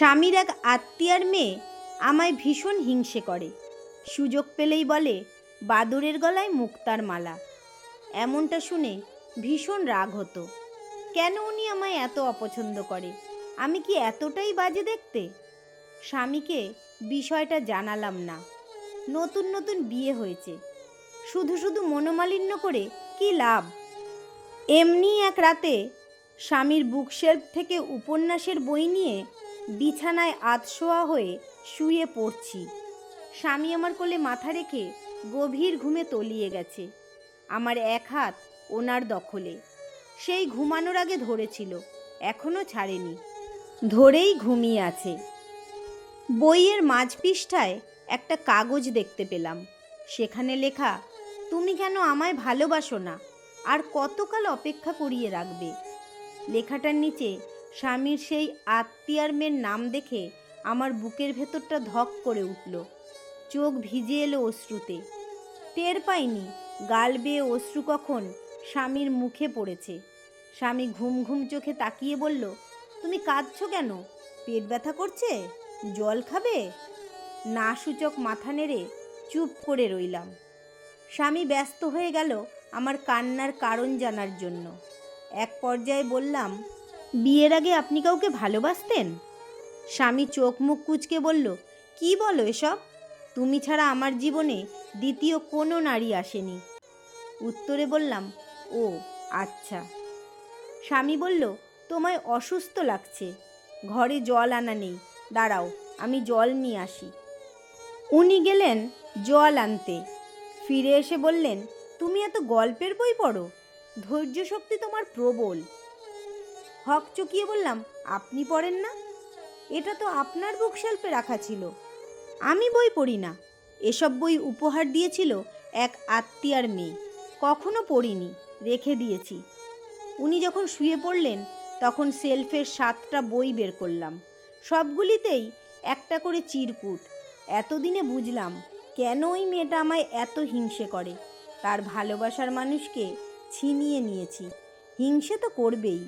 স্বামীর এক আত্মীয়ার মেয়ে আমায় ভীষণ হিংসে করে। সুযোগ পেলেই বলে বাদুড়ের গলায় মুক্তার মালা। এমনটা শুনে ভীষণ রাগ হতো। কেন উনি আমায় এত অপছন্দ করে? আমি কি এতটাই বাজে দেখতে? স্বামীকে বিষয়টা জানালাম না। নতুন নতুন বিয়ে হয়েছে, শুধু শুধু মনোমালিন্য করে কি লাভ? এমনি এক রাতে স্বামীর বুকশেলফ থেকে উপন্যাসের বই নিয়ে বিছানায় আধশোয়া হয়ে শুয়ে পড়ছি। স্বামী আমার কোলে মাথা রেখে গভীর ঘুমে তলিয়ে গেছে। আমার এক হাত ওনার দখলে। সেই ঘুমানোর আগে ধরেছিল, এখনো ছাড়েনি, ধরেই ঘুমিয়ে আছে। বইয়ের মাঝ পৃষ্ঠায় একটা কাগজ দেখতে পেলাম। সেখানে লেখা, তুমি কেন আমায় ভালোবাসো না, আর কতকাল অপেক্ষা করিয়ে রাখবে? লেখাটার নিচে স্বামীর সেই আত্মীয়ার মেয়ের নাম দেখে আমার বুকের ভেতরটা ধক করে উঠল। চোখ ভিজে এলো অশ্রুতে। টের পাইনি গাল বেয়ে অশ্রু কখন স্বামীর মুখে পড়েছে। স্বামী ঘুম ঘুম চোখে তাকিয়ে বলল, তুমি কাঁদছো কেন? পেট ব্যথা করছে? জল খাবে? না সূচক মাথা নেড়ে চুপ করে রইলাম। স্বামী ব্যস্ত হয়ে গেল আমার কান্নার কারণ জানার জন্য। এক পর্যায়ে বললাম, বিয়ের আগে আপনি কাউকে ভালোবাসতেন? স্বামী চোখ মুখ কুঁচকে বলল, কি বলো এসব? তুমি ছাড়া আমার জীবনে দ্বিতীয় কোনো নারী আসেনি। উত্তরে বললাম, ও আচ্ছা। স্বামী বলল, তোমায় অসুস্থ লাগছে, ঘরে জল আনা নেই, দাঁড়াও আমি জল নিয়ে আসি। উনি গেলেন জল আনতে। ফিরে এসে বললেন, তুমি এত গল্পের বই পড়ো, ধৈর্য শক্তি তোমার প্রবল। হক চকিয়ে বললাম, আপনি পড়েন না? এটা তো আপনার বুকশেলফে রাখা ছিল। আমি বই পড়ি না। এসব বই উপহার দিয়েছিল এক আত্মীয়ার মেয়ে, কখনো পড়িনি, রেখে দিয়েছি। উনি যখন শুয়ে পড়লেন তখন শেলফের 7টা বই বের করলাম। সবগুলিতেই একটা করে চিরকুট। এতদিনে বুঝলাম কেন ওই মেয়েটা আমায় এত হিংসে করে। তার ভালোবাসার মানুষকে ছিনিয়ে নিয়েছি। হিংসে তো করবেই।